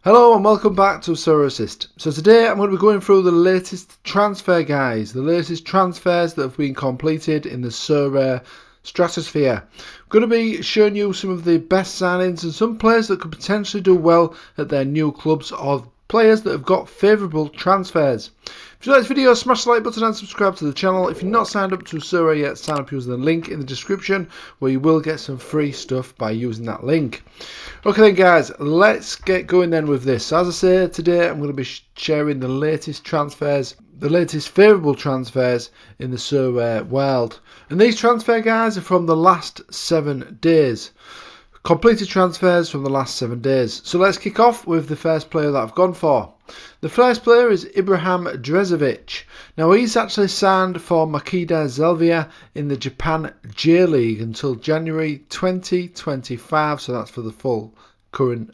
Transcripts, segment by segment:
Hello and welcome back to Sorare Assist. So today I'm going to be going through the latest transfer guides, the latest transfers that have been completed in the Sorare stratosphere. I'm going to be showing you some of the best signings and some players that could potentially do well at their new clubs, or players that have got favourable transfers. If you like this video, smash the like button and subscribe to the channel. If you're not signed up to Sorare yet, sign up using the link in the description, where you will get some free stuff by using that link. Okay then guys, let's get going then with this. So as I say, today I'm going to be sharing the latest transfers, the latest favourable transfers in the Sorare world. And these transfer guides are from the last 7 days. Completed transfers from the last 7 days. So let's kick off with the first player that I've gone for. The first player is Ibrahim Drezovic. Now he's actually signed for Makita Zelvia in the Japan J League until January 2025. So that's for the full upcoming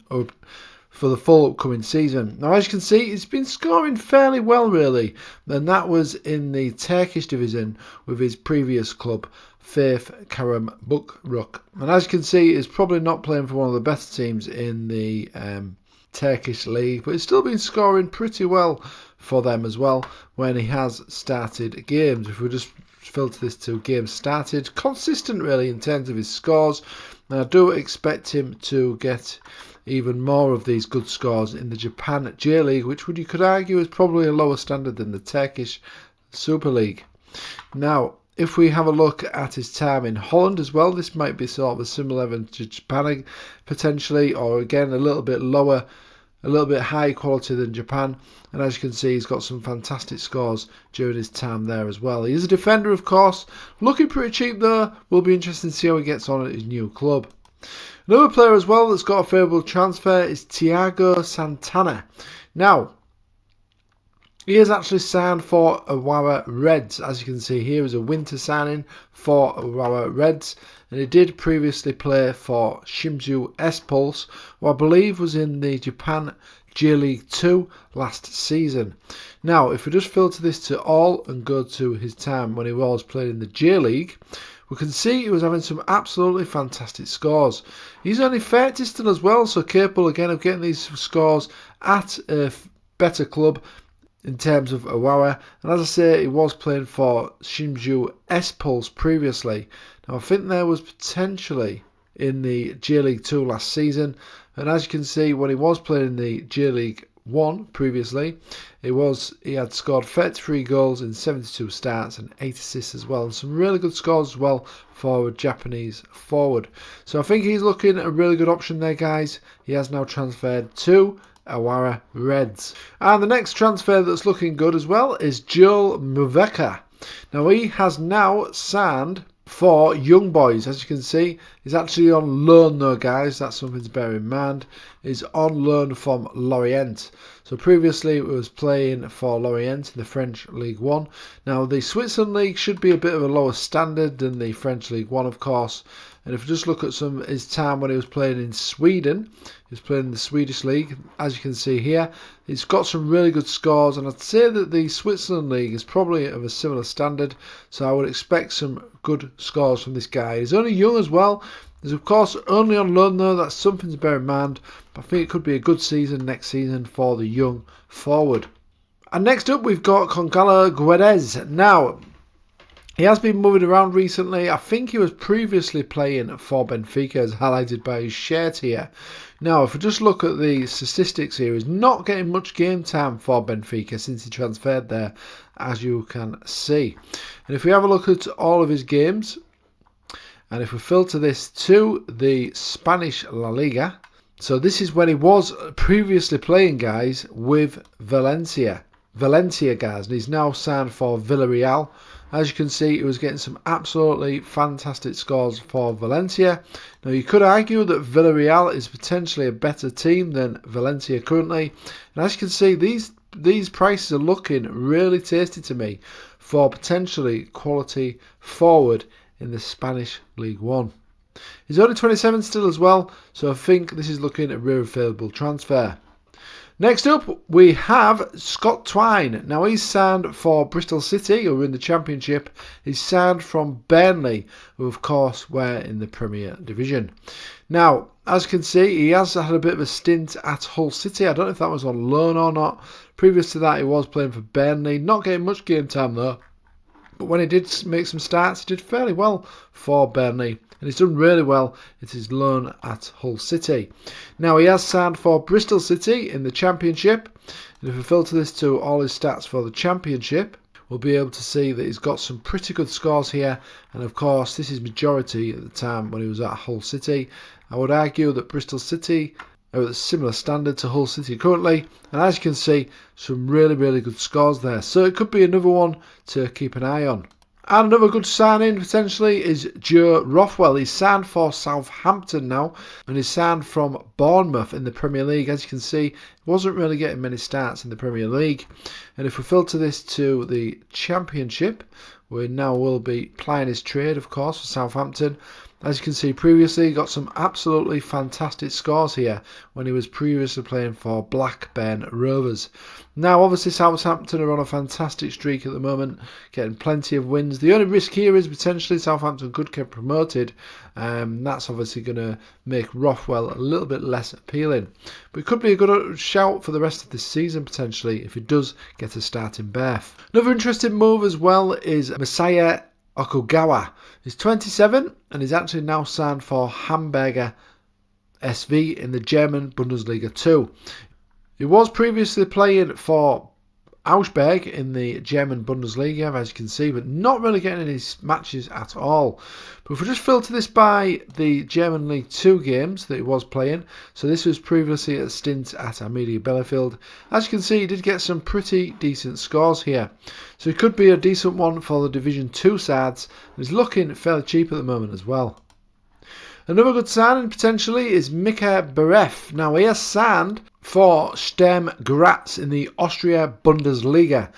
season. Now as you can see, he's been scoring fairly well really, and that was in the Turkish division with his previous club, Faith Karabukrook. And as you can see, he's probably not playing for one of the best teams in the Turkish league, but he's still been scoring pretty well for them as well when he has started games. If we just filter this to games started, consistent really in terms of his scores, and I do expect him to get even more of these good scores in the Japan J League, which you could argue is probably a lower standard than the Turkish Super League. Now if we have a look at his time in Holland as well, this might be sort of a similar level to Japan potentially, or again a little bit lower, a little bit higher quality than Japan. And as you can see, he's got some fantastic scores during his time there as well. He is a defender, of course, looking pretty cheap though. Will be interesting to see how he gets on at his new club. Another player as well that's got a favourable transfer is Thiago Santana. Now he is actually signed for Awawa Reds. As you can see here, is a winter signing for Awawa Reds, and he did previously play for Shimizu S-Pulse, who I believe was in the Japan J League 2 last season. Now if we just filter this to all and go to his time when he was playing in the J League, we can see he was having some absolutely fantastic scores. He's only 30 still as well, so capable again of getting these scores at a better club in terms of Awawa. And as I say, he was playing for Shimizu S-Pulse previously. Now I think there was potentially in the J League 2 last season, and as you can see, when he was playing in the J League 1 previously, he had scored 33 goals in 72 starts and 8 assists as well, and some really good scores as well for a Japanese forward. So I think he's looking at a really good option there guys. He has now transferred to Awawa Reds. And the next transfer that's looking good as well is Joel Muveka. Now he has now signed for Young Boys. As you can see, he's actually on loan though guys, that's something to bear in mind. He's on loan from Lorient. So previously it was playing for Lorient in the French League 1. Now the Switzerland League should be a bit of a lower standard than the French League 1 of course. And if you just look at some his time when he was playing in Sweden, he was playing in the Swedish League. As you can see here, he's got some really good scores, and I'd say that the Switzerland League is probably of a similar standard, so I would expect some good scores from this guy. He's only young as well. He's of course only on loan though, that's something to bear in mind, but I think it could be a good season next season for the young forward. And next up we've got Gonçalo Guedes. Now he has been moving around recently. I think he was previously playing for Benfica, as highlighted by his shirt here. Now, if we just look at the statistics here, he's not getting much game time for Benfica since he transferred there, as you can see. And if we have a look at all of his games, and if we filter this to the Spanish La Liga, so this is when he was previously playing, guys, with Valencia guys, and he's now signed for Villarreal. As you can see, he was getting some absolutely fantastic scores for Valencia. Now you could argue that Villarreal is potentially a better team than Valencia currently, and as you can see, these prices are looking really tasty to me for potentially quality forward in the Spanish League 1. He's only 27 still as well, so I think this is looking at a really favourable transfer. Next up, we have Scott Twine. Now, he's signed for Bristol City, who are in the Championship. He's signed from Burnley, who, of course, were in the Premier Division. Now, as you can see, he has had a bit of a stint at Hull City. I don't know if that was on loan or not. Previous to that, he was playing for Burnley. Not getting much game time, though. But when he did make some starts, he did fairly well for Burnley. And he's done really well at his loan at Hull City. Now, he has signed for Bristol City in the Championship. And if we filter this to all his stats for the Championship, we'll be able to see that he's got some pretty good scores here. And of course, this is majority at the time when he was at Hull City. I would argue that Bristol City are at a similar standard to Hull City currently. And as you can see, some really, really good scores there. So it could be another one to keep an eye on. And another good signing potentially is Joe Rothwell. He's signed for Southampton now, and he's signed from Bournemouth in the Premier League. As you can see, he wasn't really getting many starts in the Premier League. And if we filter this to the Championship, we now will be plying his trade, of course, for Southampton. As you can see previously, he got some absolutely fantastic scores here when he was previously playing for Blackburn Rovers. Now, obviously, Southampton are on a fantastic streak at the moment, getting plenty of wins. The only risk here is potentially Southampton could get promoted. That's obviously going to make Rothwell a little bit less appealing. But it could be a good shout for the rest of this season, potentially, if he does get a starting berth. Another interesting move as well is Messiah Okugawa. He's 27 and he's actually now signed for Hamburger SV in the German Bundesliga 2. He was previously playing for Augsburg in the German Bundesliga, as you can see, but not really getting any matches at all. But if we just filter this by the German League 2 games that he was playing, so this was previously a stint at Arminia Bielefeld. As you can see, he did get some pretty decent scores here. So it could be a decent one for the Division 2 sides. He's looking fairly cheap at the moment as well. Another good signing potentially is Mika Beref. Now, he has signed for Sturm Graz in the Austria Bundesliga.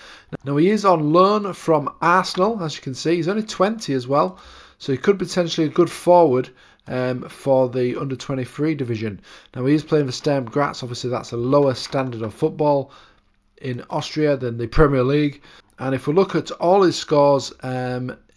Now, he is on loan from Arsenal, as you can see. He's only 20 as well, so he could potentially a good forward for the under-23 division. Now, he is playing for Sturm Graz. Obviously, that's a lower standard of football in Austria than the Premier League. And if we look at all his scores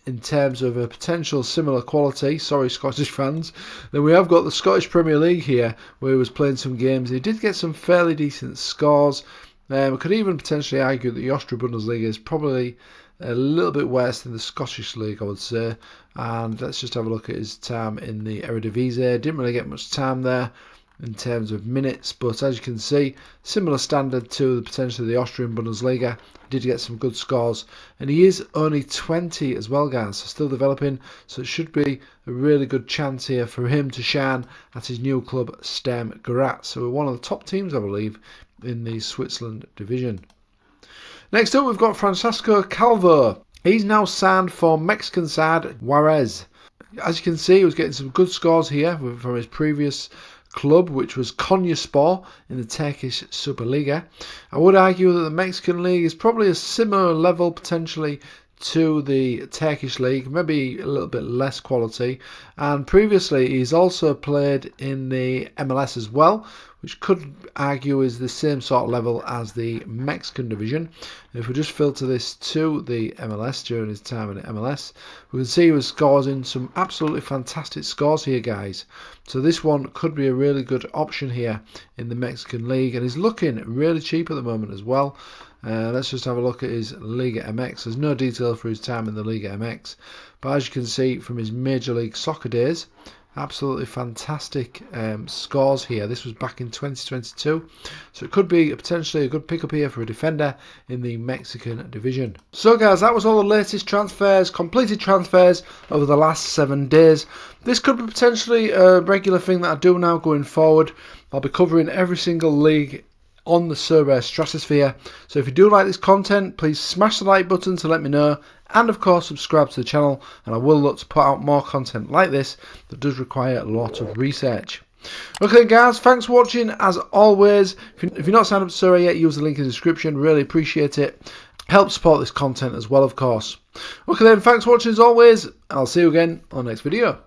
in terms of a potential similar quality, sorry Scottish fans, then we have got the Scottish Premier League here, where he was playing some games. He did get some fairly decent scores. We could even potentially argue that the Austria Bundesliga is probably a little bit worse than the Scottish League, I would say. And let's just have a look at his time in the Eredivisie. Didn't really get much time there in terms of minutes, but as you can see, similar standard to potentially the Austrian Bundesliga. Did get some good scores, and he is only 20 as well, guys, so still developing, so it should be a really good chance here for him to shine at his new club Sturm Graz. So we're one of the top teams, I believe, in the Switzerland division. Next up, we've got Francesco Calvo. He's now signed for Mexican side Juarez. As you can see, he was getting some good scores here from his previous club, which was Konyaspor in the Turkish Superliga. I would argue that the Mexican league is probably a similar level potentially to the Turkish league, maybe a little bit less quality. And previously he's also played in the MLS as well, which could argue is the same sort of level as the Mexican division. And if we just filter this to the MLS during his time in the MLS, we can see he was scoring some absolutely fantastic scores here, guys. So this one could be a really good option here in the Mexican league, and he's looking really cheap at the moment as well. Let's just have a look at his Liga MX. There's no detail for his time in the Liga MX, but as you can see from his Major League Soccer days, absolutely fantastic scores here. This was back in 2022, so it could be potentially a good pickup here for a defender in the Mexican division. So guys, that was all the latest transfers, completed transfers over the last 7 days. This could be potentially a regular thing that I do now going forward. I'll be covering every single league on the Sorare Stratosphere. So if you do like this content, please smash the like button to let me know, and of course subscribe to the channel, and I will look to put out more content like this that does require a lot of research. Okay guys, thanks for watching as always. If you're not signed up to Sorare yet, use the link in the description, really appreciate it. Help support this content as well, of course. Okay then, thanks for watching as always, and I'll see you again on the next video.